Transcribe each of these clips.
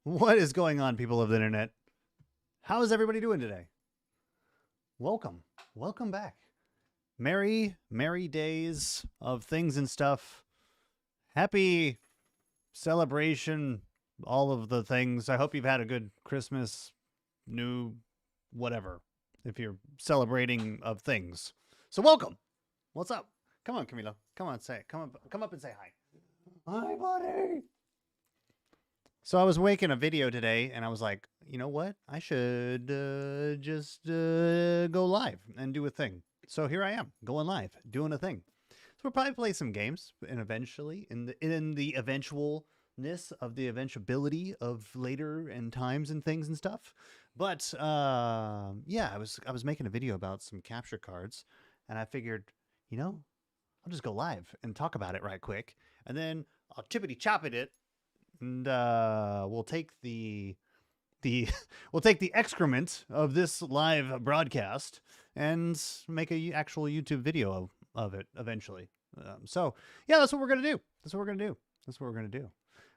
What is going on, people of the internet? How is everybody doing today? Welcome. Welcome back. Merry, merry days of things and stuff. Happy celebration, all of the things. I hope you've had a good Christmas, new whatever, if you're celebrating of things. So welcome. What's up? Come on, Camilo. Come on, come up and say hi. Hi, buddy. So I was making a video today, and I was like, you know what? I should just go live and do a thing. So here I am, going live, doing a thing. So we'll probably play some games, and eventually, in the eventualness of the eventuality of later and times and things and stuff. But yeah, I was making a video about some capture cards, and I figured, you know, I'll just go live and talk about it right quick, and then I'll chippity chop it. And we'll take the we'll take the excrement of this live broadcast and make a actual YouTube video of it eventually. So yeah, that's what we're gonna do. That's what we're gonna do. That's what we're gonna do.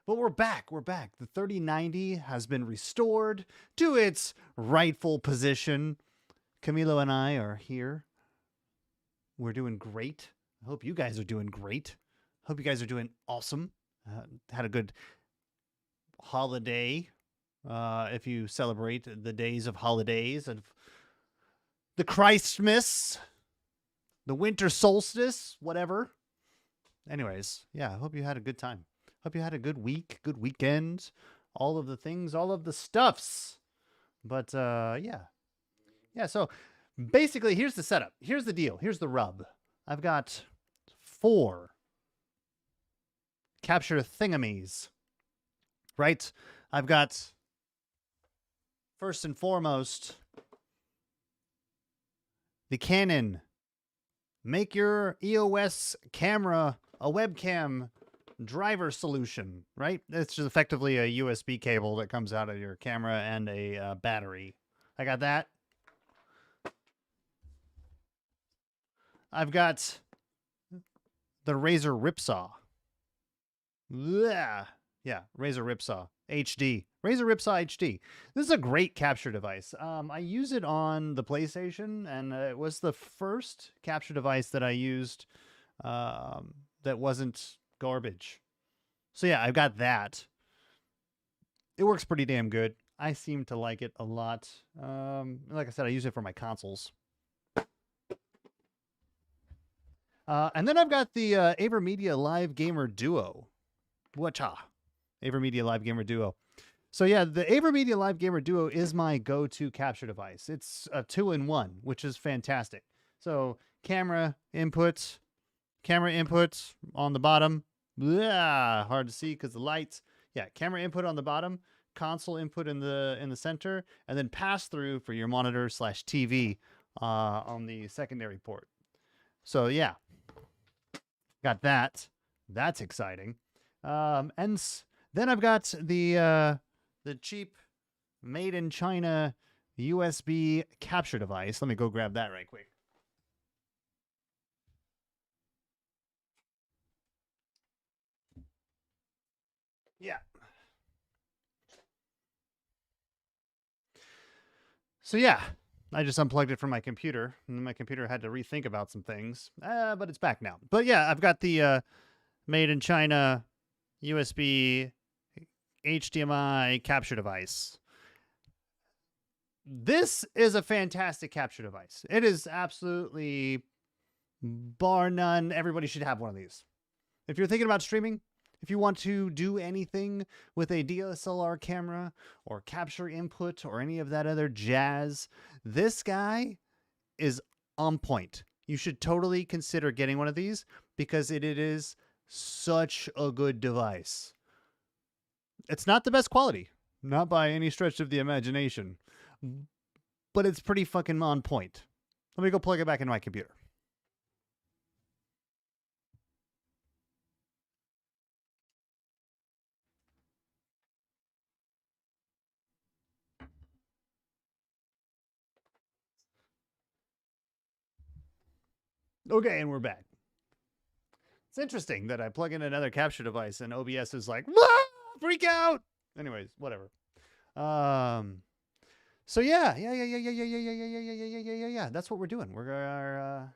But we're back. We're back. The 3090 has been restored to its rightful position. Camilo and I are here. We're doing great. I hope you guys are doing great. Hope you guys are doing awesome. Had a good holiday, if you celebrate the days of holidays, and the Christmas, the winter solstice, whatever. Anyways, yeah, I hope you had a good time. Hope you had a good week, good weekend, all of the things, all of the stuffs. But yeah, so basically, here's the setup. Here's the deal. Here's the rub. I've got 4 capture thingamies. Right? I've got, first and foremost, the Canon. Make your EOS camera a webcam driver solution, right? It's just effectively a USB cable that comes out of your camera and a battery. I got that. I've got the Razer Ripsaw. Yeah, Razer Ripsaw HD. Razer Ripsaw HD. This is a great capture device. I use it on the PlayStation, and it was the first capture device that I used that wasn't garbage. So yeah, I've got that. It works pretty damn good. I seem to like it a lot. Like I said, I use it for my consoles. And then I've got the Avermedia Live Gamer Duo. Whatcha? Avermedia Live Gamer Duo. So yeah, the Avermedia Live Gamer Duo is my go-to capture device. It's a 2-in-1, which is fantastic. So camera input on the bottom. Blah, hard to see because the lights. Yeah, camera input on the bottom, console input in the center, and then pass through for your monitor / TV on the secondary port. So yeah, got that. That's exciting. And then I've got the cheap made in China USB capture device. Let me go grab that right quick. Yeah. So yeah, I just unplugged it from my computer, and my computer had to rethink about some things. But it's back now. But yeah, I've got the made in China USB HDMI capture device. This is a fantastic capture device. It is absolutely, bar none, everybody should have one of these. If you're thinking about streaming, if you want to do anything with a DSLR camera or capture input or any of that other jazz, this guy is on point. You should totally consider getting one of these because it is such a good device. It's not the best quality, not by any stretch of the imagination, but it's pretty fucking on point. Let me go plug it back into my computer. Okay, and we're back. It's interesting that I plug in another capture device and OBS is like, ah, freak out. Anyways, whatever. So yeah. That's what we're doing. We're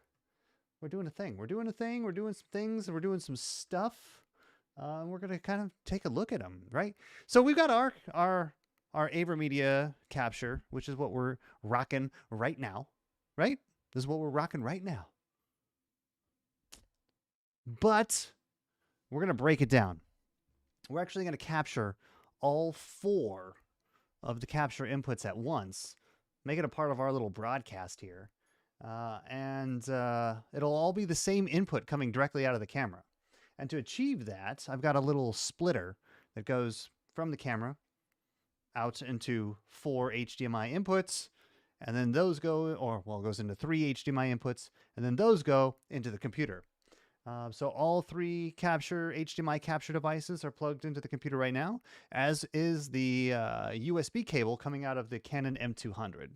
doing a thing. We're doing a thing. We're doing some things. And we're doing some stuff. We're gonna kind of take a look at them, right? So we've got our Avermedia capture, which is what we're rocking right now, right? This is what we're rocking right now. But we're gonna break it down. We're actually gonna capture all 4 of the capture inputs at once, make it a part of our little broadcast here. And it'll all be the same input coming directly out of the camera. And to achieve that, I've got a little splitter that goes from the camera out into 4 HDMI inputs, and then those go, goes into 3 HDMI inputs, and then those go into the computer. So all 3 HDMI capture devices are plugged into the computer right now, as is the USB cable coming out of the Canon M200.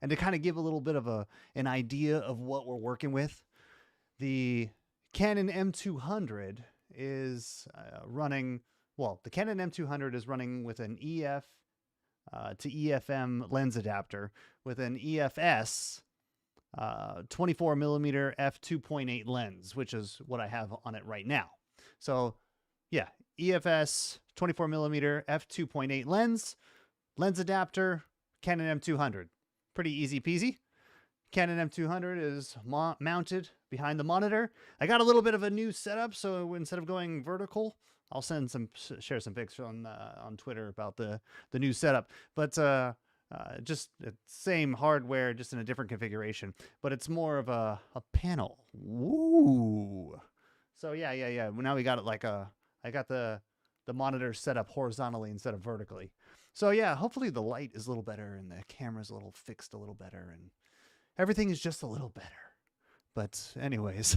And to kind of give a little bit of an idea of what we're working with, the Canon M200 is running with an EF to EFM lens adapter with an EFS 24mm f2.8 lens, which is what I have on it right now. So yeah, EFS 24mm f2.8 lens adapter, Canon M200. Pretty easy peasy. Canon M200 is mounted behind the monitor. I got a little bit of a new setup, so instead of going vertical, I'll share some pics on Twitter about the new setup. But just the same hardware, just in a different configuration. But it's more of a panel. Woo! So yeah. Now we got it I got the monitor set up horizontally instead of vertically. So yeah, hopefully the light is a little better and the camera's a little fixed a little better and everything is just a little better. But anyways,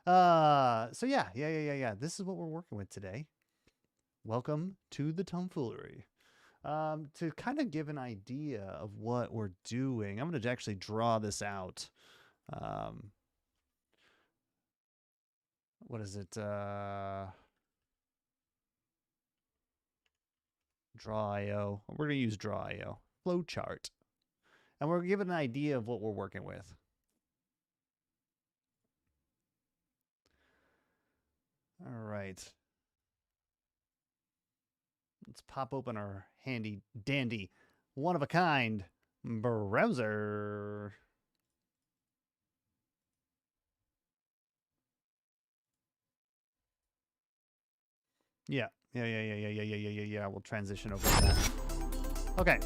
so yeah. This is what we're working with today. Welcome to the Tomfoolery. To kind of give an idea of what we're doing, I'm going to actually draw this out. What is it? Draw.io. We're going to use Draw.io. Flowchart. And we're given an idea of what we're working with. All right. Let's pop open our handy dandy one-of-a-kind browser. Yeah. We'll transition over to that. Okay.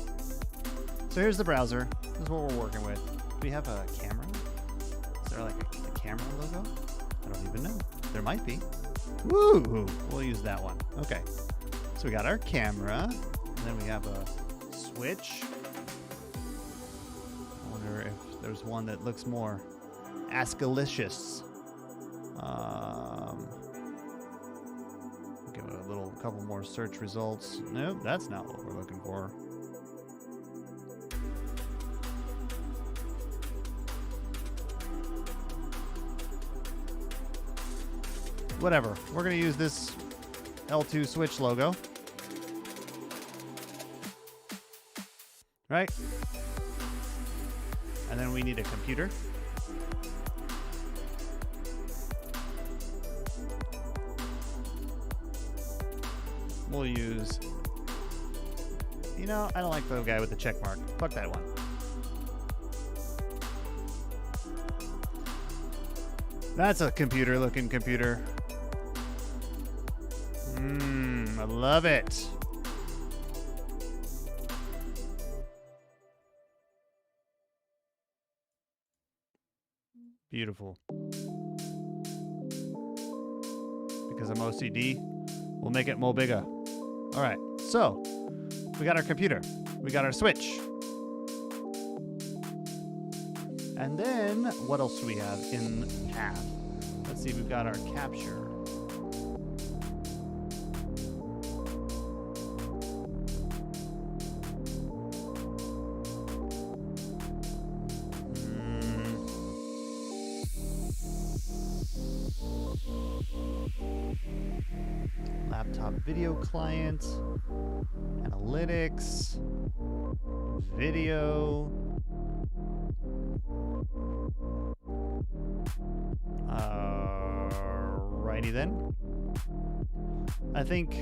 So here's the browser. This is what we're working with. Do we have a camera? Is there like a camera logo? I don't even know. There might be. Woo! We'll use that one. Okay. So we got our camera, and then we have a switch. I wonder if there's one that looks more askalicious. Give it a couple more search results. Nope, that's not what we're looking for. Whatever. We're going to use this L2 switch logo. Right? And then we need a computer. We'll use... You know, I don't like the guy with the check mark. Fuck that one. That's a computer-looking computer. I love it. Beautiful. Because I'm OCD, we'll make it more bigger. All right, so we got our computer. We got our switch. And then what else do we have in path? Let's see, we've got our capture. desktop video client, analytics, video. Alrighty then. I think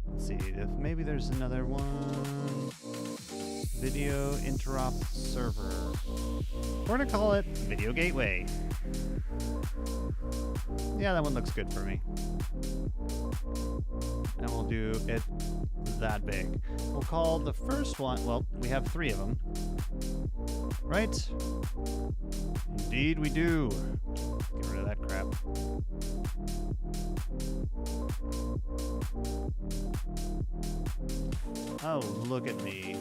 let's see if maybe there's another one. Video interop server. We're gonna call it Video Gateway. Yeah, that one looks good for me. And we'll do it that big. We'll call the first one, well, we have 3 of them. Right? Indeed we do. Get rid of that crap. Oh, look at me.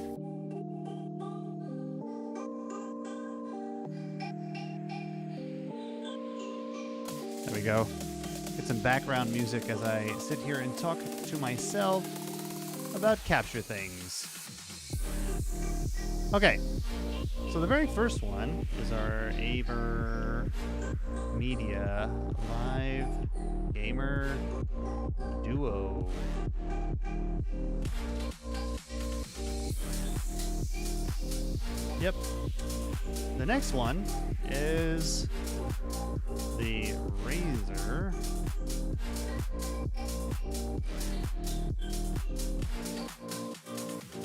There we go. Get some background music as I sit here and talk to myself about capture things. Okay, so the very first one is our Avermedia Live Gamer Duo. Yep. The next one is the Razer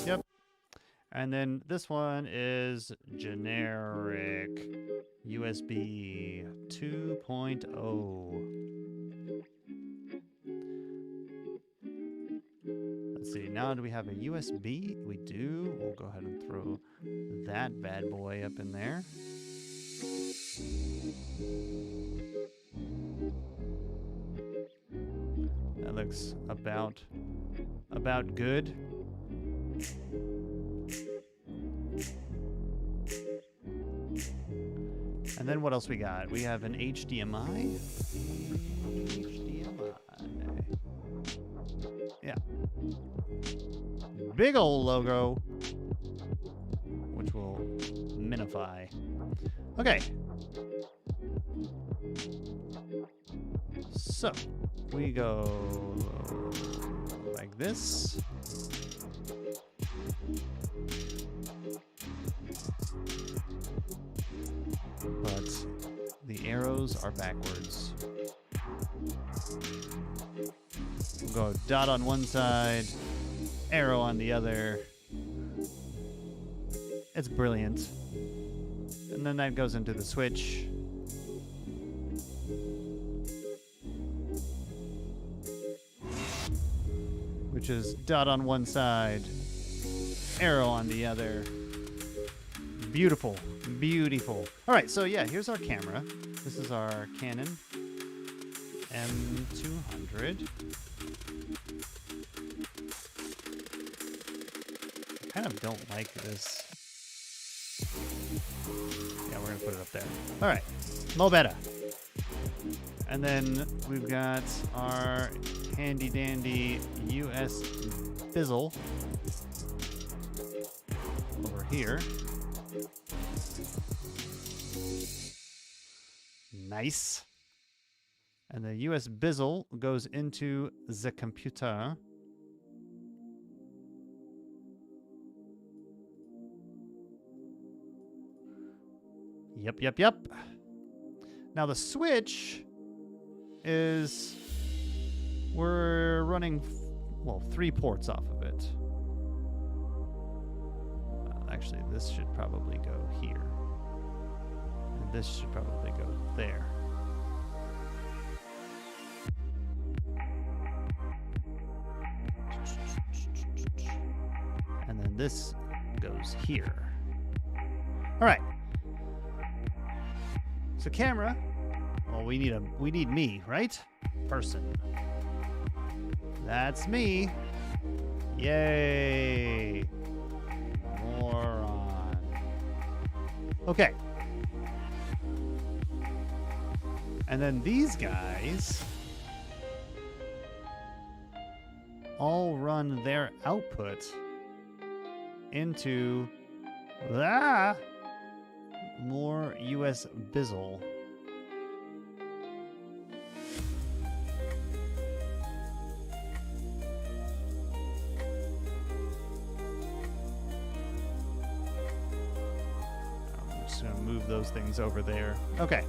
Yep. And then this one is generic USB 2.0. Let's see, now do we have a USB? We do. We'll go ahead and throw that bad boy up in there. That looks about good. And then what else we got? We have an HDMI. HDMI. Yeah. Big old logo, which will minify. Okay. So we go like this. But the arrows are backwards. We'll go dot on one side, arrow on the other. It's brilliant. And then that goes into the switch. Which is dot on one side, arrow on the other. Beautiful, beautiful. All right, so yeah, here's our camera. This is our Canon M200. I kind of don't like this. Yeah, we're gonna put it up there. All right, mo better. And then we've got our handy dandy US Bizzle over here. Nice. And the US Bizzle goes into the computer. Yep. Now the switch is, we're running, well, 3 ports off of it. Actually, this should probably go here. And this should probably go there. And then this goes here. All right. So camera, well, we need me, right? Person. That's me. Yay. Moron. Okay. And then these guys all run their output into more US Bizzle. those things over there. Okay.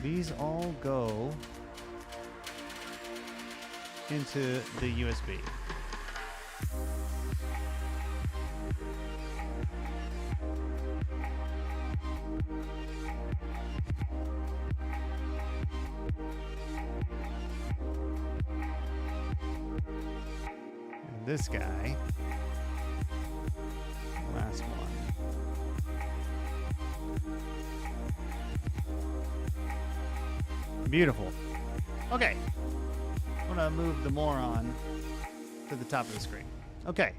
These all go into the USB. And this guy, last one. Beautiful. Okay. I'm going to move the moron to the top of the screen. Okay.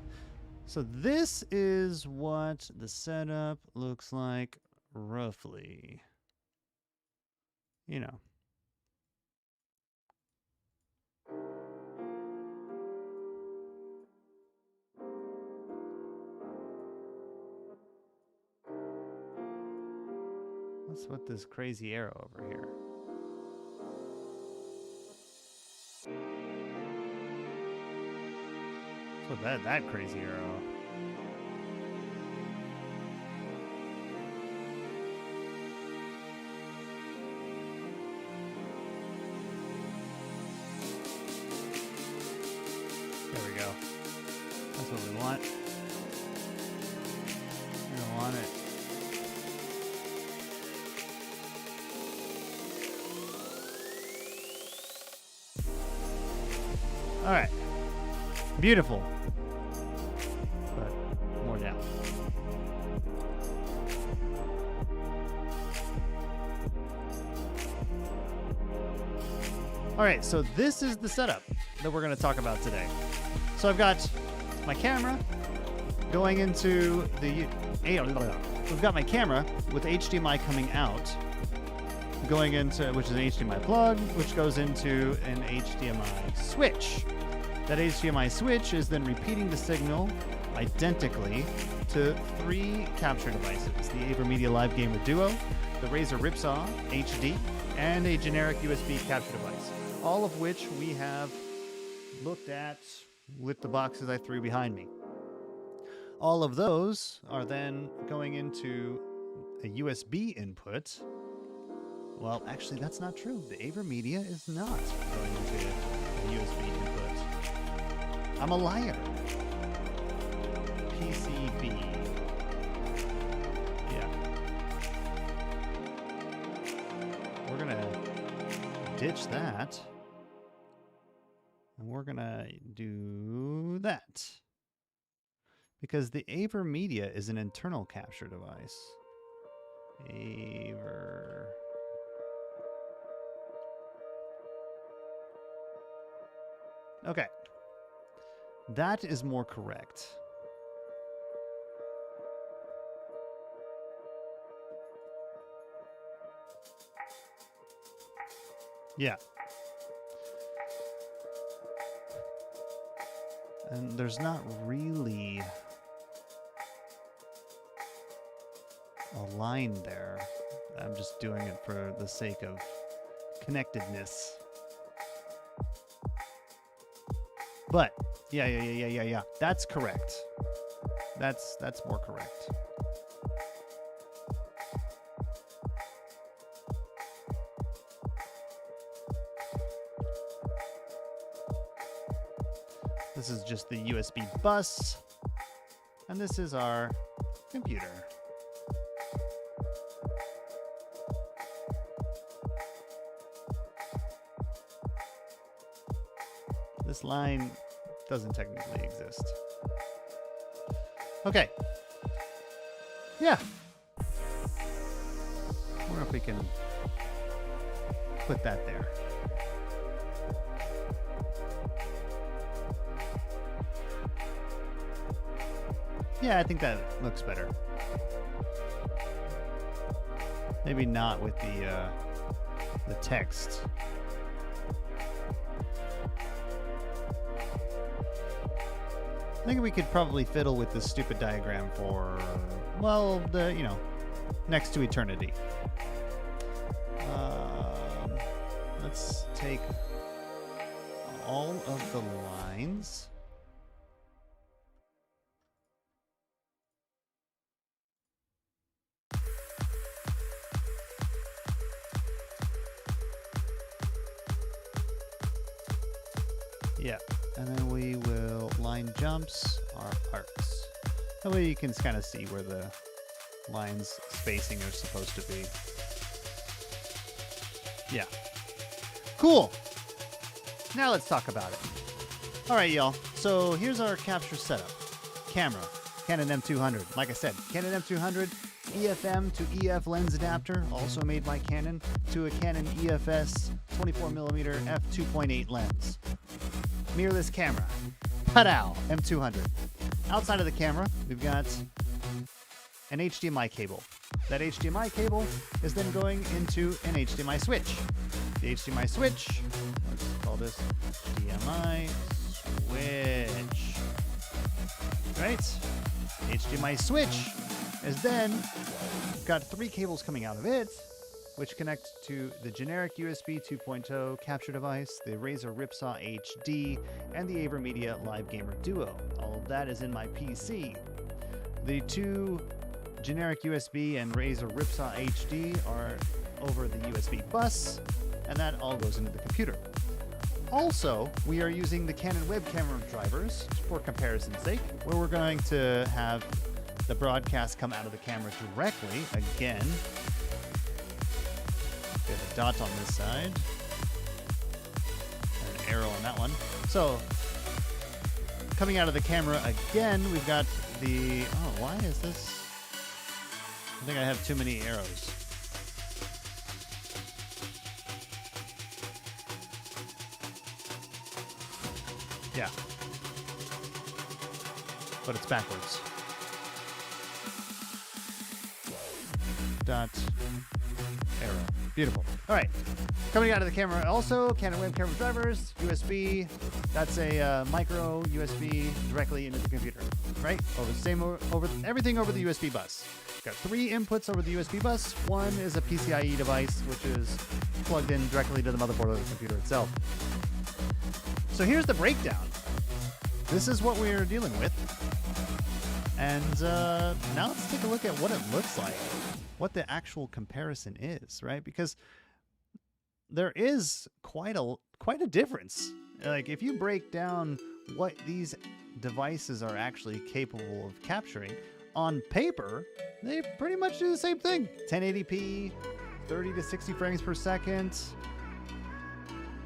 So this is what the setup looks like roughly. You know. What's with this crazy arrow over here? What's with that crazy arrow? There we go. That's what we want. We don't want it. All right. Beautiful. But more down. All right, so this is the setup that we're going to talk about today. So I've got my camera going into the... We've got my camera with HDMI coming out, going into, which is an HDMI plug, which goes into an HDMI switch. That HDMI switch is then repeating the signal identically to 3 capture devices: the Avermedia Live Gamer Duo, the Razer Ripsaw HD, and a generic USB capture device, all of which we have looked at with the boxes I threw behind me. All of those are then going into a USB input. Well, actually, that's not true. The Avermedia is not going into a USB input. I'm a liar. PCB. Yeah. We're going to ditch that. And we're going to do that. Because the Avermedia is an internal capture device. Okay. That is more correct. Yeah. And there's not really a line there. I'm just doing it for the sake of connectedness. But yeah. That's correct. That's more correct. This is just the USB bus, and this is our computer. This line doesn't technically exist. Okay. Yeah. I wonder if we can put that there. Yeah, I think that looks better. Maybe not with the text. I think we could probably fiddle with this stupid diagram for, well, next to eternity. Let's take all of the lines. Yeah, and then we will line jumps our arcs. That way you can kind of see where the lines spacing are supposed to be. Yeah. Cool. Now let's talk about it. All right, y'all. So here's our capture setup. Camera, Canon M200. Like I said, Canon M200, EFM to EF lens adapter, also made by Canon, to a Canon EFS 24mm f2.8 lens. Mirrorless camera, Padow M200. Outside of the camera, we've got an HDMI cable. That HDMI cable is then going into an HDMI switch. The HDMI switch, let's call this HDMI switch. Right? HDMI switch is then got 3 cables coming out of it, which connect to the generic USB 2.0 capture device, the Razer Ripsaw HD, and the Avermedia Live Gamer Duo. All of that is in my PC. The 2 generic USB and Razer Ripsaw HD are over the USB bus, and that all goes into the computer. Also, we are using the Canon WebCam Drivers for comparison's sake, where we're going to have the broadcast come out of the camera directly again. We have a dot on this side, and an arrow on that one. So, coming out of the camera again, we've got the... Oh, why is this? I think I have too many arrows. Yeah. But it's backwards. Dot. Arrow. Beautiful. All right. Coming out of the camera also, Canon WebCam Drivers, USB. That's a micro USB directly into the computer, right? Over everything over the USB bus. Got 3 inputs over the USB bus. One is a PCIe device, which is plugged in directly to the motherboard of the computer itself. So here's the breakdown. This is what we're dealing with. And now let's take a look at what it looks like, what the actual comparison is, right? Because there is quite a difference. Like if you break down what these devices are actually capable of capturing, on paper, they pretty much do the same thing. 1080p, 30 to 60 frames per second.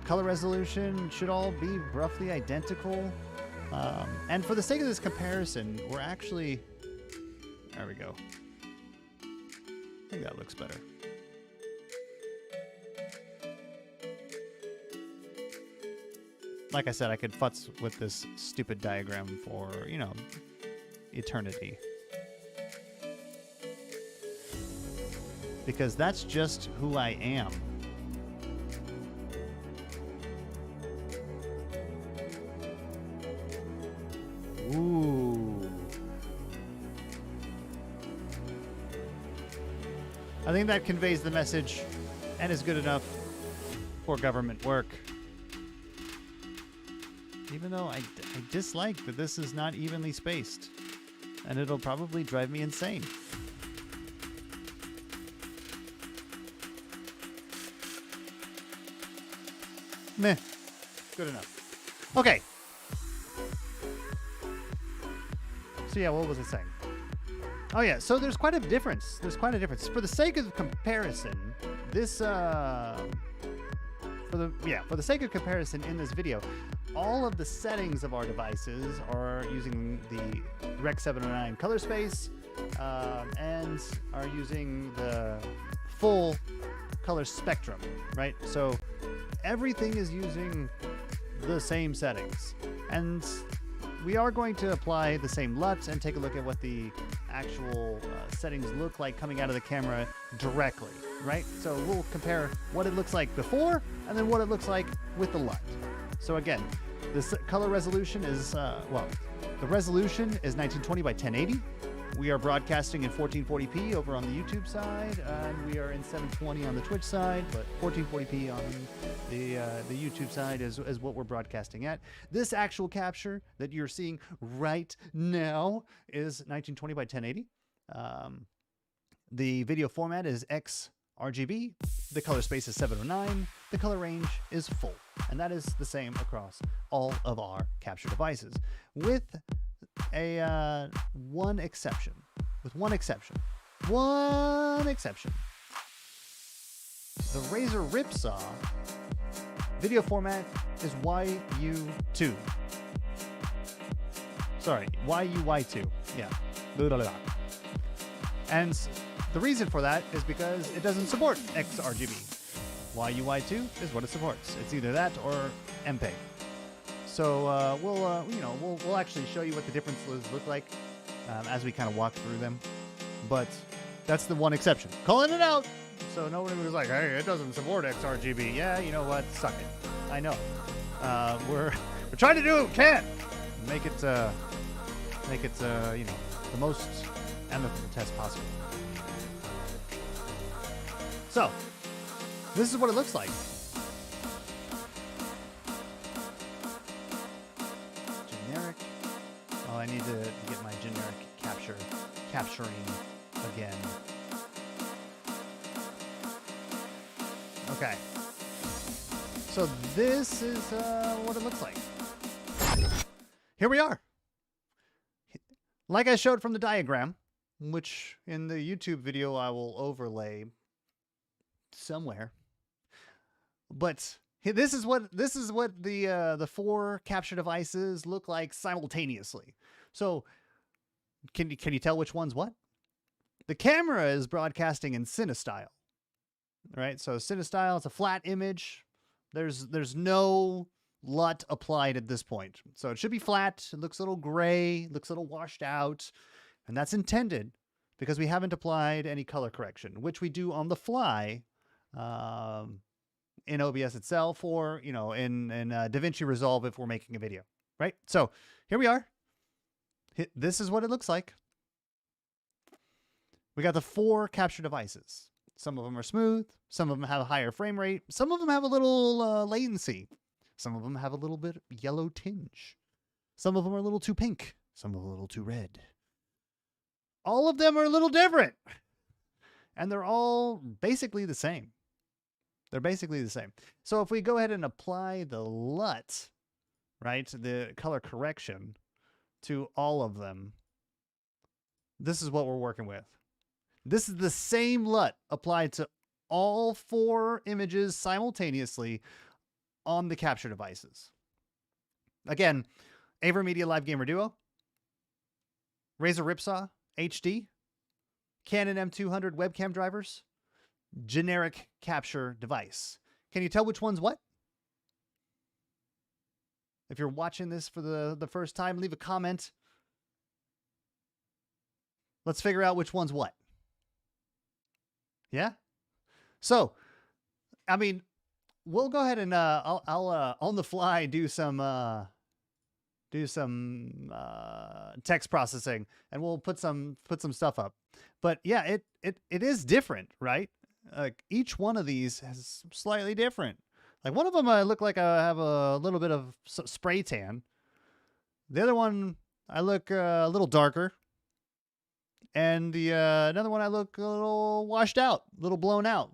Color resolution should all be roughly identical. And for the sake of this comparison, we're actually... There we go. I think that looks better. Like I said, I could futz with this stupid diagram for, you know, eternity. Because that's just who I am. Ooh. I think that conveys the message and is good enough for government work. Even though I dislike that this is not evenly spaced. And it'll probably drive me insane. Meh. Good enough. Okay. So yeah, what was I saying? Oh yeah, so there's quite a difference. For the sake of comparison, this for the sake of comparison in this video, all of the settings of our devices are using the Rec 709 color space and are using the full color spectrum, right? So everything is using the same settings, and we are going to apply the same LUT and take a look at what the actual settings look like coming out of the camera directly, right? So we'll compare what it looks like before and then what it looks like with the LUT. So again, this color resolution is, the resolution is 1920 by 1080. We are broadcasting in 1440p over on the YouTube side, and we are in 720 on the Twitch side, but 1440p on the YouTube side is what we're broadcasting at. This actual capture that you're seeing right now is 1920 by 1080. The video format is XRGB. The color space is 709. The color range is full, and that is the same across all of our capture devices, with a one exception. One exception. The Razer Ripsaw video format is YU2. Sorry, YUY2. Yeah. Blah, blah, blah. And the reason for that is because it doesn't support XRGB. YUY2 is what it supports. It's either that or MPEG. So we'll actually show you what the differences look like as we kind of walk through them. But that's the one exception. Calling it out, so nobody was like, "Hey, it doesn't support XRGB." Yeah, you know what? Suck it. I know. We're trying to do what we can. Make it the most amicable test possible. So this is what it looks like. I need to get my generic capturing again. Okay. So this is what it looks like. Here we are. Like I showed from the diagram, which in the YouTube video I will overlay somewhere. But this is what the four capture devices look like simultaneously. So can you tell which one's what? The camera is broadcasting in CineStyle, right? So CineStyle, it's a flat image. There's no LUT applied at this point, so it should be flat. It looks a little gray, looks a little washed out, and that's intended because we haven't applied any color correction, which we do on the fly. In OBS itself, or in DaVinci Resolve if we're making a video, right? So here we are. This is what it looks like. We got the four capture devices. Some of them are smooth. Some of them have a higher frame rate. Some of them have a little latency. Some of them have a little bit yellow tinge. Some of them are a little too pink. Some of them a little too red. All of them are a little different. And they're all basically the same. They're basically the same. So if we go ahead and apply the LUT, right, the color correction to all of them, this is what we're working with. This is the same LUT applied to all four images simultaneously on the capture devices. Again, Avermedia Live Gamer Duo, Razer Ripsaw HD, Canon M200 webcam drivers, generic capture device. Can you tell which one's what? If you're watching this for the first time, leave a comment. Let's figure out which one's what. Yeah? So, I mean, we'll go ahead and I'll on the fly do some text processing, and we'll put some stuff up. But yeah, it is different, right? Each one of these is slightly different. Like one of them, I look like I have a little bit of spray tan. The other one, I look a little darker. And the another one, I look a little washed out, a little blown out,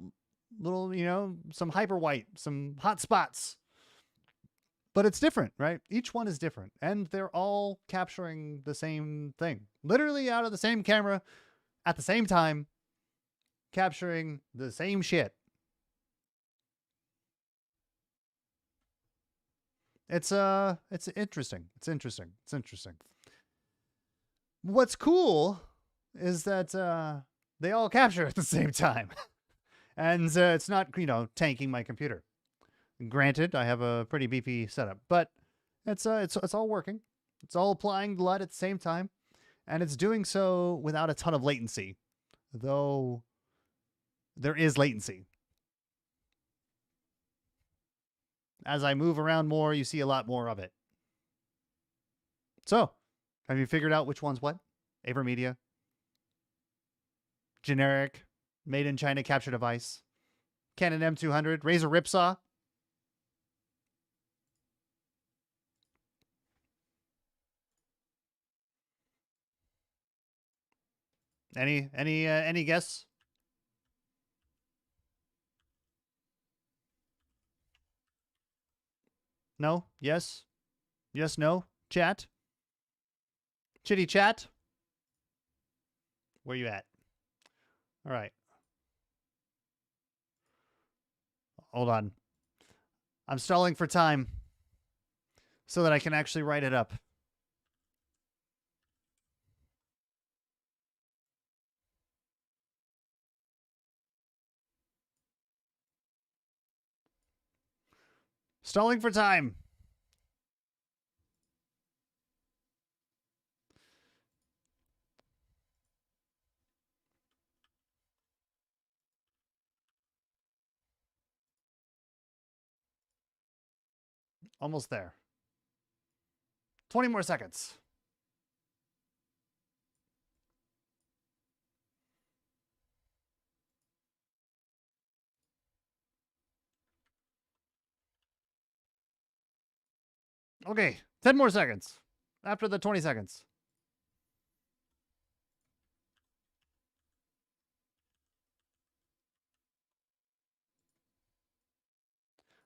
little, some hyper white, some hot spots. But it's different, right? Each one is different. And they're all capturing the same thing. Literally out of the same camera at the same time, capturing the same shit. It's interesting. It's interesting. What's cool is that they all capture at the same time. And it's not, tanking my computer. Granted, I have a pretty beefy setup, but it's all working. It's all applying LUT at the same time, and it's doing so without a ton of latency, though there is latency. As I move around more, you see a lot more of it. So, have you figured out which one's what? Avermedia, generic, made in China capture device. Canon M200, Razer Ripsaw. Any guess? No? Yes? Yes, no? Chat? Chitty chat? Where you at? All right. Hold on. I'm stalling for time so that I can actually write it up. Stalling for time. Almost there. 20 more seconds. Okay, 10 more seconds after the 20 seconds.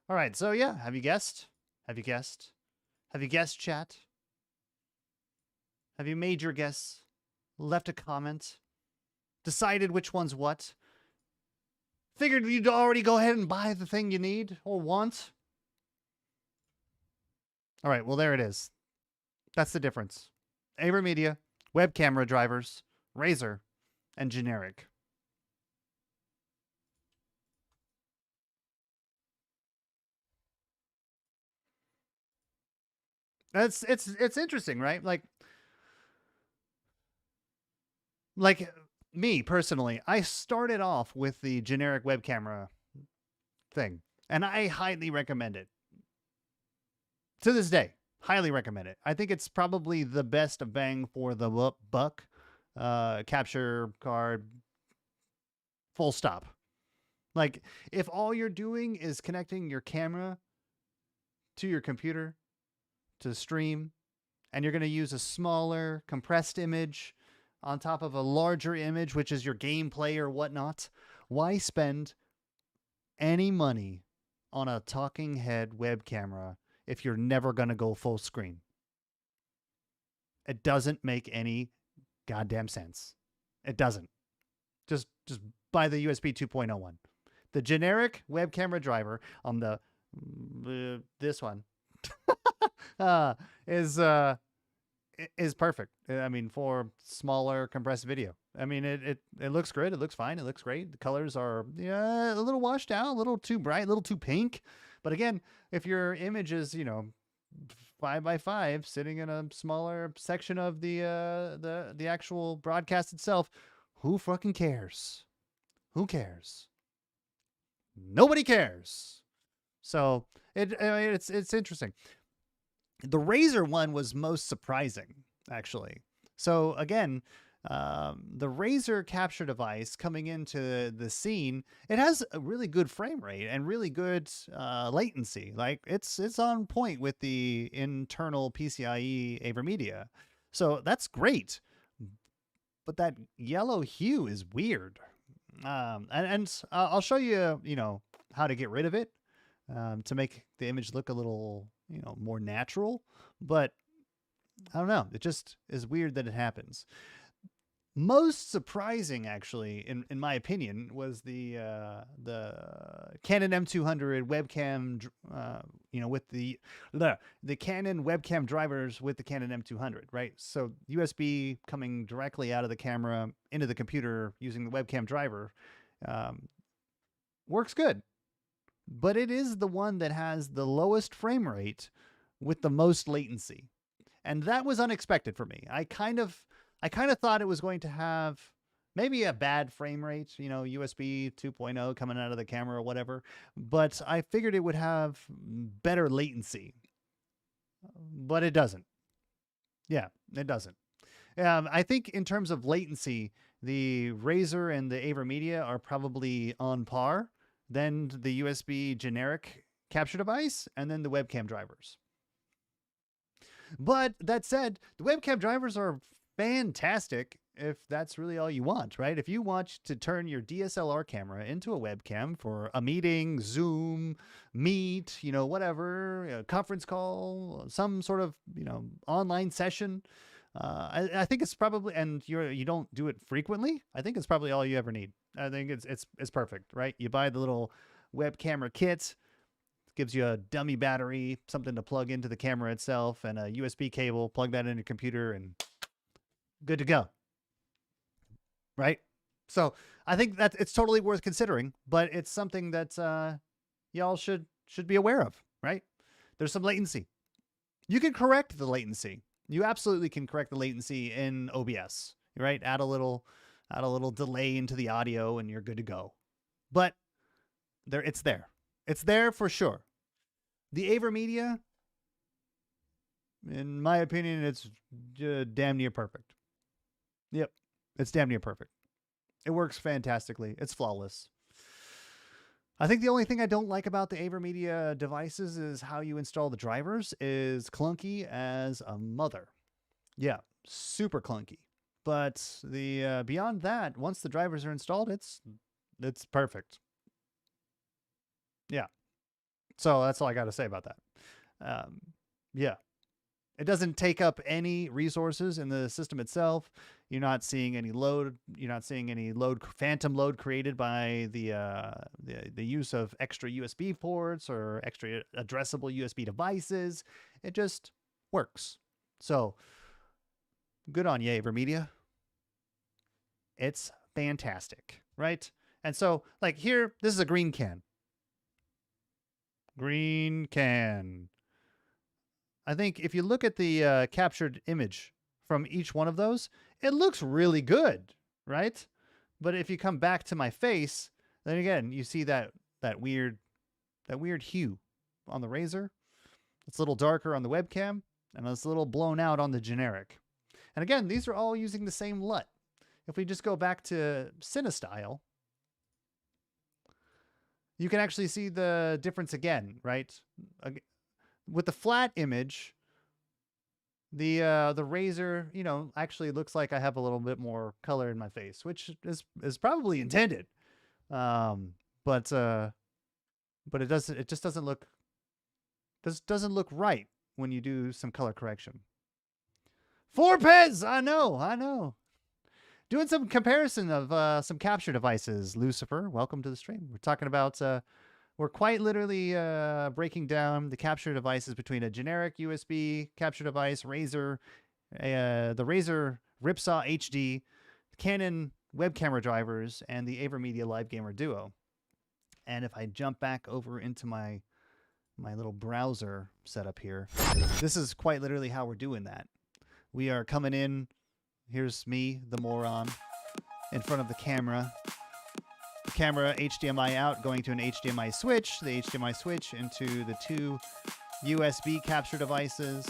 All right, so yeah, have you guessed? Have you guessed? Have you guessed, chat? Have you made your guess? Left a comment? Decided which one's what? Figured you'd already go ahead and buy the thing you need or want? All right, well, there it is. That's the difference. Avermedia, web camera drivers, Razer, and generic. It's interesting, right? Like me personally, I started off with the generic web camera thing, and I highly recommend it. To this day, highly recommend it. I think it's probably the best bang for the buck capture card. Full stop. Like, if all you're doing is connecting your camera to your computer to stream, and you're going to use a smaller compressed image on top of a larger image, which is your gameplay or whatnot, why spend any money on a talking head web camera if you're never going to go full screen? It doesn't make any goddamn sense. It doesn't. Just buy the USB 2.0 one. The generic web camera driver on the this one is perfect. I mean, for smaller compressed video. I mean, it looks good. It looks fine. It looks great. The colors are a little washed out, a little too bright, a little too pink. But again, if your image is 5x5 sitting in a smaller section of the actual broadcast itself, who fucking cares? Who cares? Nobody cares. So it's interesting. The Razer one was most surprising, actually. So again, the Razer capture device coming into the scene, it has a really good frame rate and really good latency. Like it's on point with the internal PCIe Avermedia. So that's great. But that yellow hue is weird. And I'll show you, how to get rid of it to make the image look a little, more natural. But I don't know. It just is weird that it happens. Most surprising, actually, in my opinion, was the Canon M200 webcam, with the Canon webcam drivers with the Canon M200, right? So USB coming directly out of the camera into the computer using the webcam driver works good, but it is the one that has the lowest frame rate with the most latency, and that was unexpected for me. I kind of thought it was going to have maybe a bad frame rate, USB 2.0 coming out of the camera or whatever, but I figured it would have better latency. But it doesn't. Yeah, it doesn't. I think in terms of latency, the Razer and the Avermedia are probably on par. Then the USB generic capture device, and then the webcam drivers. But that said, the webcam drivers are fantastic if that's really all you want, right? If you want to turn your DSLR camera into a webcam for a meeting, Zoom, Meet, whatever, a conference call, some sort of, online session, I think it's probably, and you don't do it frequently, I think it's probably all you ever need. I think it's perfect, right? You buy the little web camera kit, gives you a dummy battery, something to plug into the camera itself, and a USB cable, plug that in your computer, and good to go. Right? So I think that it's totally worth considering, but it's something that y'all should be aware of, right? There's some latency. You can correct the latency. You absolutely can correct the latency in OBS, right? Add a little delay into the audio and you're good to go. But it's there. It's there for sure. The Avermedia, in my opinion, it's damn near perfect. Yep, it's damn near perfect. It works fantastically. It's flawless. I think the only thing I don't like about the Avermedia devices is how you install the drivers is clunky as a mother. Yeah, super clunky. But the beyond that, once the drivers are installed, it's perfect. Yeah. So that's all I got to say about that. Yeah. It doesn't take up any resources in the system itself. You're not seeing any load. You're not seeing any phantom load created by the use of extra USB ports or extra addressable USB devices. It just works. So good on you, Avermedia. It's fantastic, right? And so, like here, this is a green can. Green can. I think if you look at the captured image from each one of those, it looks really good, right? But if you come back to my face, then again, you see that weird hue on the Razer. It's a little darker on the webcam, and it's a little blown out on the generic. And again, these are all using the same LUT. If we just go back to CineStyle, you can actually see the difference again, right? With the flat image, the Razer, actually looks like I have a little bit more color in my face, which is probably intended. But it just doesn't look right when you do some color correction. 4Pez, I know. Doing some comparison of some capture devices. Lucifer, welcome to the stream. We're talking about we're quite literally breaking down the capture devices between a generic USB capture device, Razer, the Razer Ripsaw HD, Canon web camera drivers, and the Avermedia Live Gamer Duo. And if I jump back over into my little browser setup here, this is quite literally how we're doing that. We are coming in. Here's me, the moron, in front of the camera. The camera HDMI out, going to an HDMI switch. The HDMI switch into the two USB capture devices.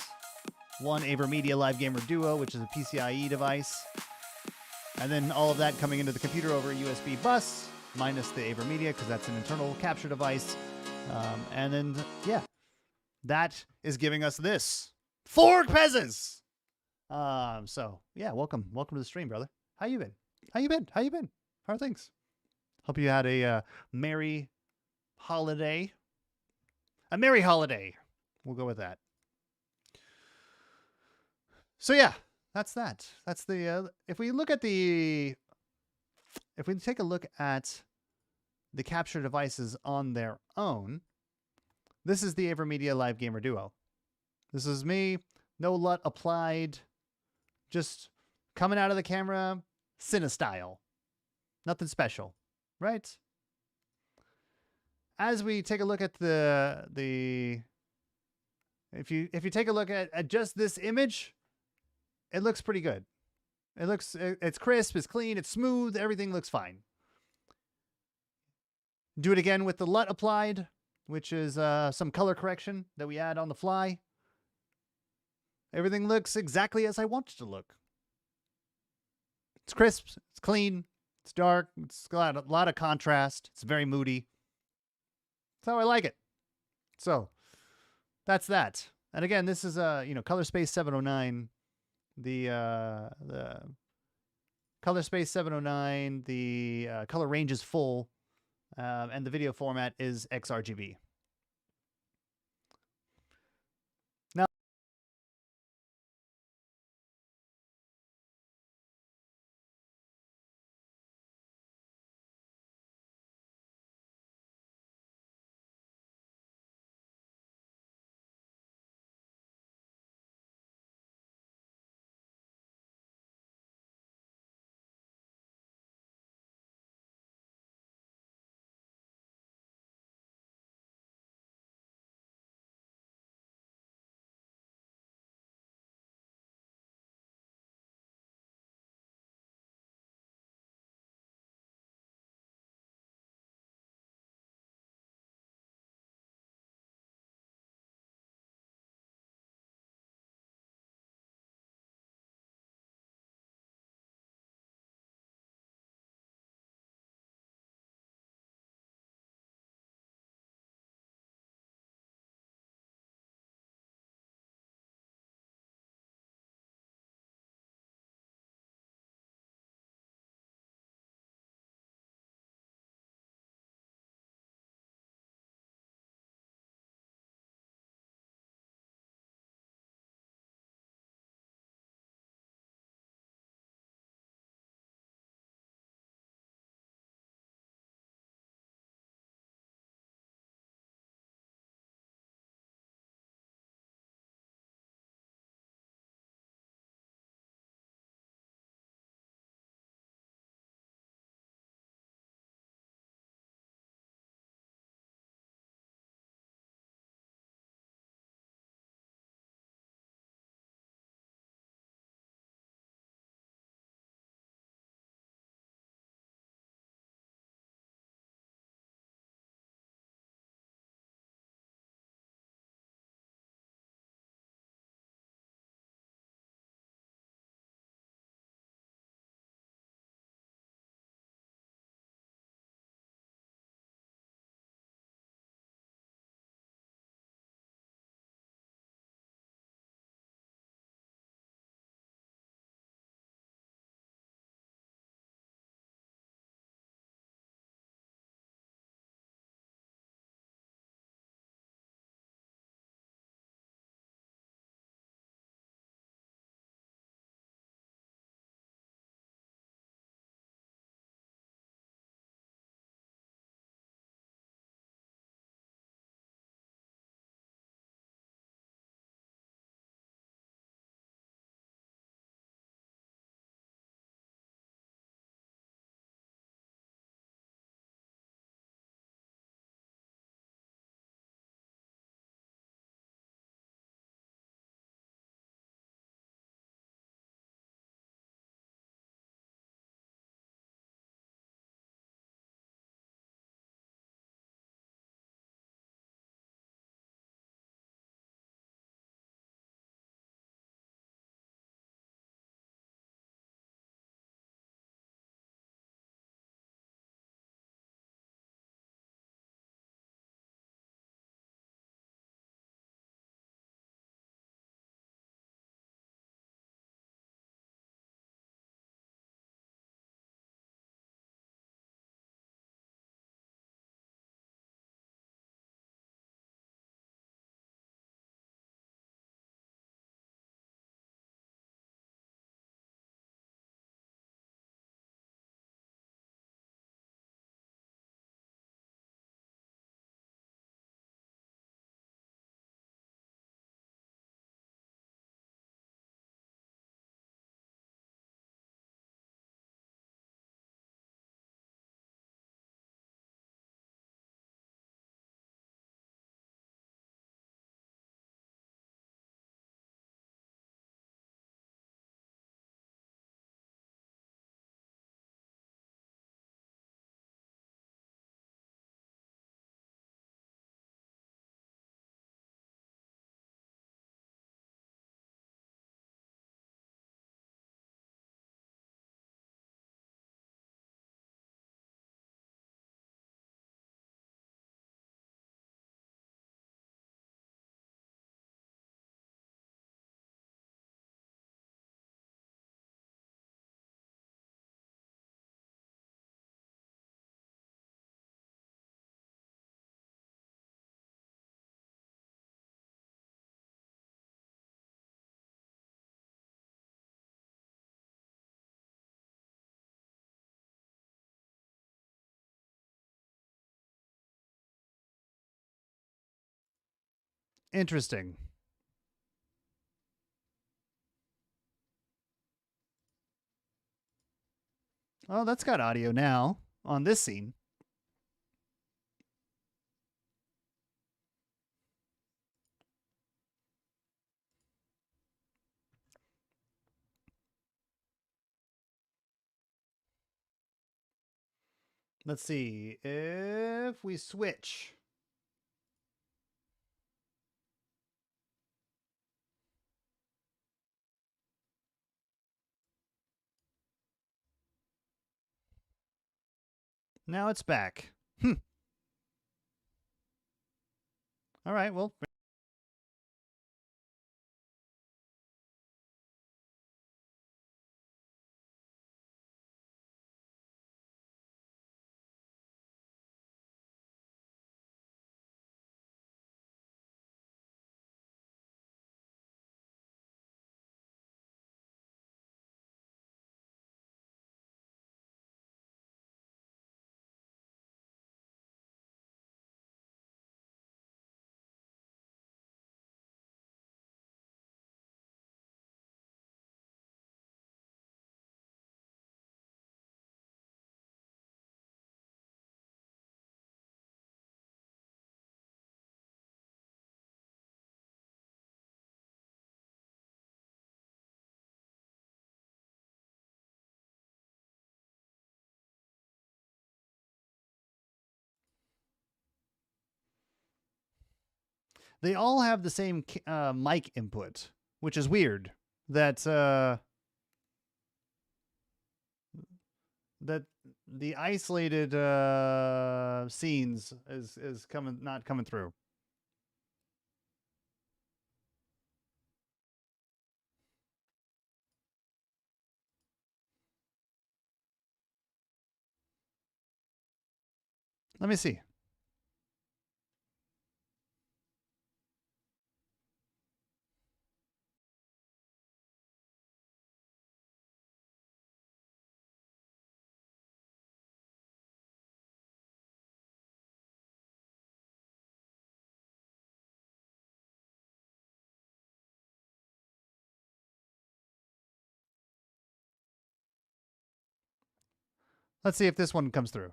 One Avermedia Live Gamer Duo, which is a PCIe device. And then all of that coming into the computer over a USB bus, minus the Avermedia, because that's an internal capture device. And then, yeah, that is giving us this. 4Pez's! So yeah, welcome to the stream, brother. How you been? How are things? Hope you had a merry holiday. A merry holiday. We'll go with that. So yeah, that's that. That's the if we take a look at the capture devices on their own, this is the Avermedia Live Gamer Duo. This is me, no LUT applied. Just coming out of the camera, CineStyle. Nothing special, right? As we take a look at if you take a look at just this image, it looks pretty good. It's crisp, it's clean, it's smooth, everything looks fine. Do it again with the LUT applied, which is some color correction that we add on the fly. Everything looks exactly as I want it to look. It's crisp, it's clean, it's dark, it's got a lot of contrast, it's very moody. That's how I like it. So that's that. And again, this is Color Space 709. The Color Space 709. The color range is full, and the video format is XRGB. Interesting. Oh, that's got audio now on this scene. Let's see if we switch. Now it's back. All right, well. They all have the same mic input, which is weird. That that the isolated scenes is coming not coming through. Let me see. Let's see if this one comes through.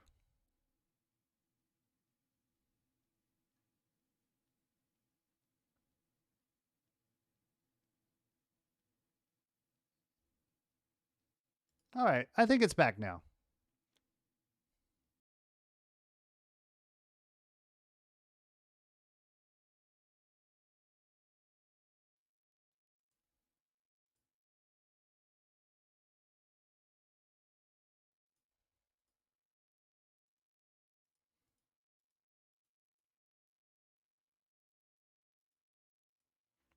All right, I think it's back now.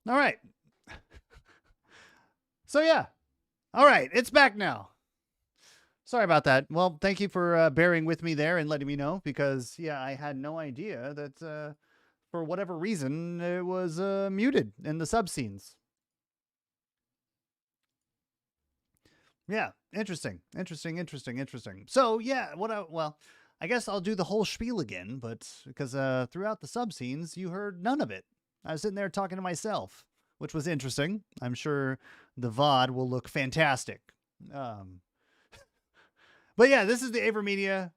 All right. So yeah. All right, it's back now. Sorry about that. Well, thank you for bearing with me there and letting me know because yeah, I had no idea that for whatever reason it was muted in the sub scenes. Yeah, interesting. So yeah, I guess I'll do the whole spiel again, but because throughout the sub scenes you heard none of it. I was sitting there talking to myself, which was interesting. I'm sure the VOD will look fantastic. Um, but yeah, this is the Avermedia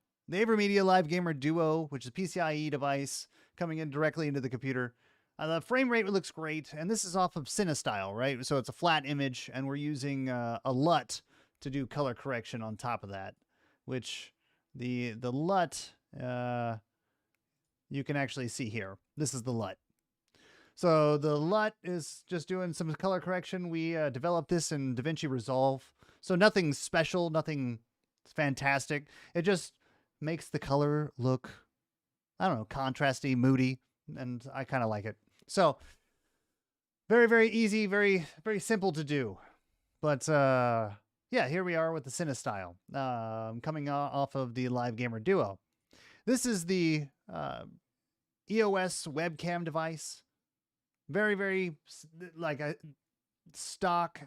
Live Gamer Duo, which is a PCIe device coming in directly into the computer. The frame rate looks great, and this is off of CineStyle, right? So it's a flat image, and we're using a LUT to do color correction on top of that, which the LUT you can actually see here. This is the LUT. So the LUT is just doing some color correction. We developed this in DaVinci Resolve, so nothing special, nothing fantastic. It just makes the color look, I don't know, contrasty, moody, and I kind of like it. So very, very easy, very, very simple to do. But yeah, here we are with the CineStyle coming off of the Live Gamer Duo. This is the EOS webcam device. Very, very like a stock,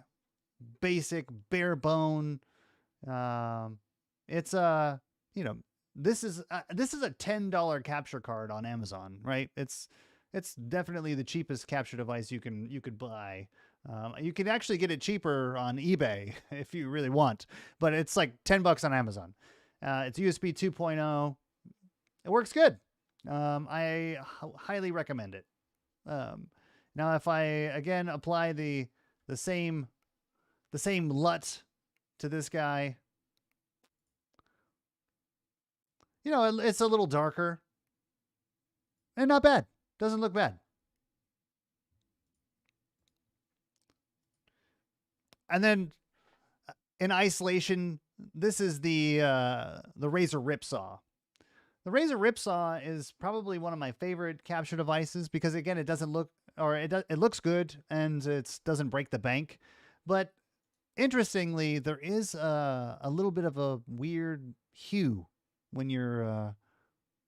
basic, bare bone. It's you know, this is a $10 capture card on Amazon, right? It's It's definitely the cheapest capture device you could buy. You can actually get it cheaper on eBay if you really want, but it's like $10 on Amazon. It's USB 2.0. It works good. I highly recommend it. Now, if I again apply the same LUT to this guy, you know, it's a little darker and not bad. Doesn't look bad. And then in isolation, this is the Razer Ripsaw. The Razer Ripsaw is probably one of my favorite capture devices because, again, it doesn't look, or it looks good and it doesn't break the bank. But interestingly, there is a little bit of a weird hue when you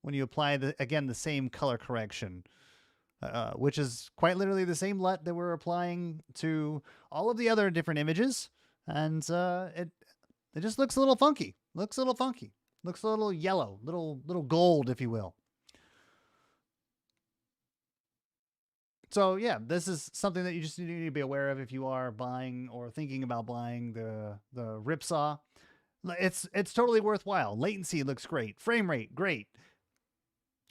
apply the same color correction, which is quite literally the same LUT that we're applying to all of the other different images, and it just looks a little funky. Looks a little yellow, little gold, if you will. So yeah, this is something that you just need to be aware of if you are buying or thinking about buying the Ripsaw. It's totally worthwhile. Latency looks great. Frame rate, great.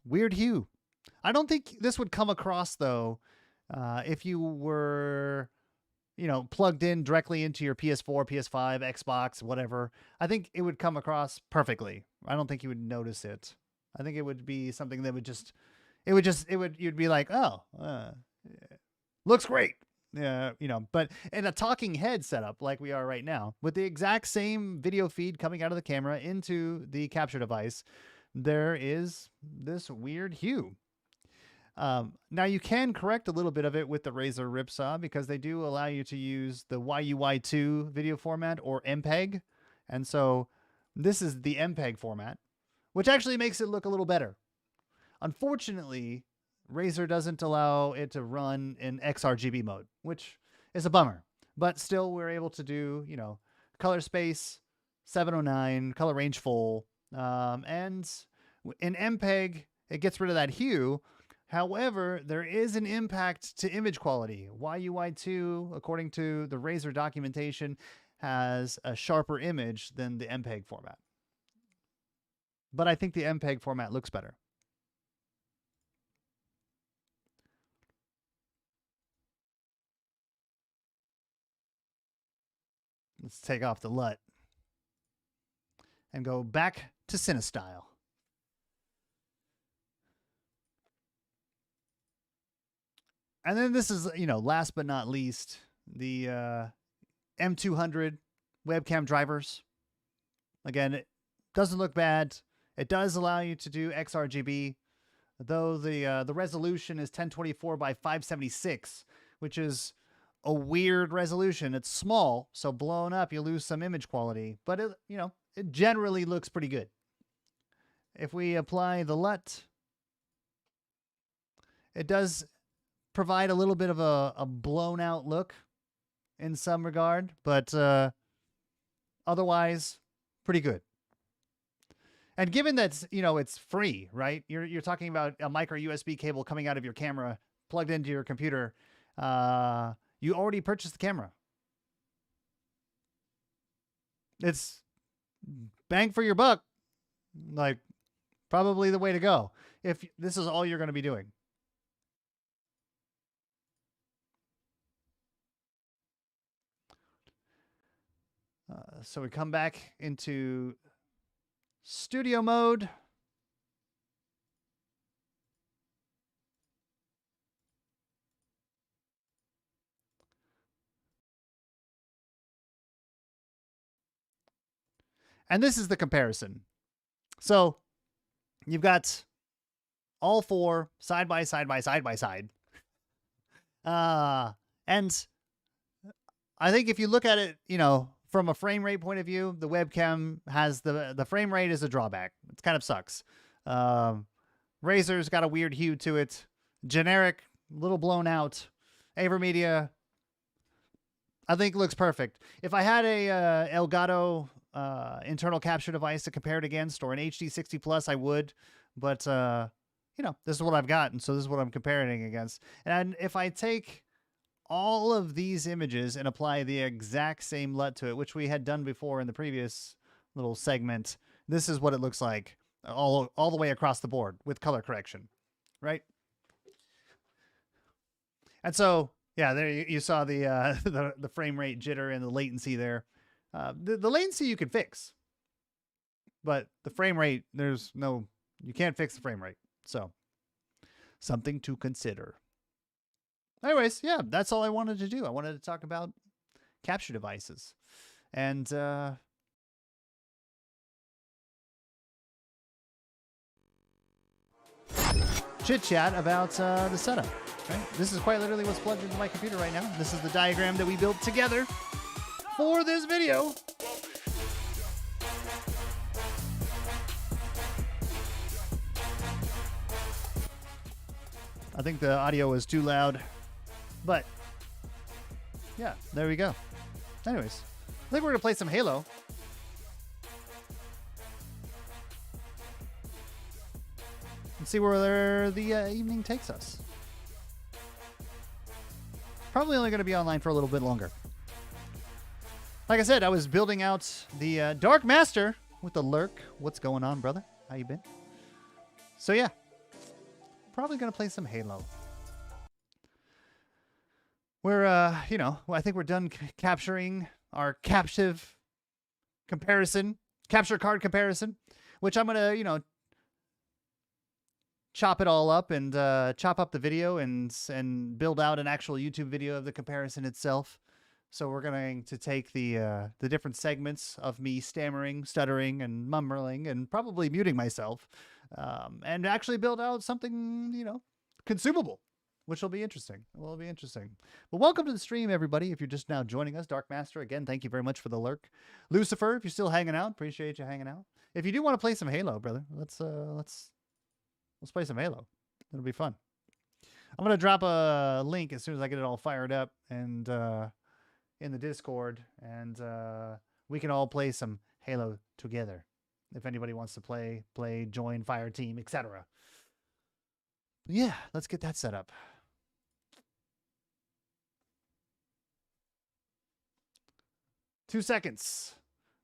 Weird hue. I don't think this would come across, though, if you were, you know, plugged in directly into your PS4, PS5, Xbox, whatever. I think it would come across perfectly. I don't think you would notice it. I think it would be something that you'd be like, oh, looks great. You know, but in a talking head setup like we are right now, with the exact same video feed coming out of the camera into the capture device, there is this weird hue. Now you can correct a little bit of it with the Razer Ripsaw because they do allow you to use the YUY2 video format or MPEG. And so this is the MPEG format, which actually makes it look a little better. Unfortunately, Razer doesn't allow it to run in XRGB mode, which is a bummer. But still, we're able to do, you know, color space, 709, color range full. And in MPEG, it gets rid of that hue. However, there is an impact to image quality. YUY2, according to the Razer documentation, has a sharper image than the MPEG format. But I think the MPEG format looks better. Let's take off the LUT and go back to CineStyle. And then this is, you know, last but not least, the M200 webcam drivers. Again, it doesn't look bad. It does allow you to do XRGB, though the resolution is 1024 by 576, which is a weird resolution. It's small, so blown up, you lose some image quality, but it, you know, it generally looks pretty good. If we apply the LUT, it does provide a little bit of a blown out look in some regard, but otherwise pretty good. And given that, you know, it's free, right? You're talking about a micro USB cable coming out of your camera plugged into your computer. You already purchased the camera. It's bang for your buck. Like, probably the way to go if this is all you're going to be doing. So we come back into studio mode. And this is the comparison. So you've got all four side by side by side by side. And I think if you look at it, you know, from a frame rate point of view, the webcam has the frame rate is a drawback. It kind of sucks. Razer's got a weird hue to it. Generic, little blown out. Avermedia, I think looks perfect. If I had a Elgato internal capture device to compare it against, or an HD60 Plus, I would. But this is what I've got, and so this is what I'm comparing against. And if I take all of these images and apply the exact same LUT to it, which we had done before in the previous little segment, this is what it looks like all the way across the board with color correction, right? And so, yeah, there you saw the the frame rate jitter and the latency there. The latency you can fix, but the frame rate, you can't fix the frame rate. So, something to consider. Anyways, yeah, that's all I wanted to do. I wanted to talk about capture devices. And chit-chat about the setup. Right? This is quite literally what's plugged into my computer right now. This is the diagram that we built together for this video. I think the audio was too loud, but yeah, there we go. Anyways, I think we're gonna play some Halo. And see where the evening takes us. Probably only gonna be online for a little bit longer. Like I said, I was building out the Dark Master with the lurk. What's going on, brother? How you been? So yeah. Probably going to play some Halo. We're, I think we're done capturing our capture card comparison, which I'm going to, chop it all up and chop up the video and build out an actual YouTube video of the comparison itself. So we're going to take the different segments of me stammering, stuttering, and mumbling, and probably muting myself, and actually build out something, consumable, which will be interesting. It will be interesting. But welcome to the stream, everybody. If you're just now joining us, Dark Master, again, thank you very much for the lurk. Lucifer, if you're still hanging out, appreciate you hanging out. If you do want to play some Halo, brother, let's play some Halo. It'll be fun. I'm gonna drop a link as soon as I get it all fired up and in the Discord, and we can all play some Halo together. If anybody wants to play, join, fire team, etc. Yeah, let's get that set up. Two seconds.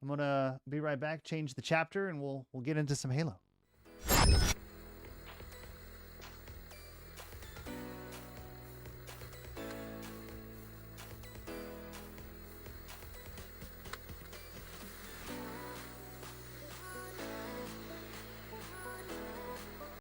I'm gonna be right back, change the chapter, and we'll get into some Halo.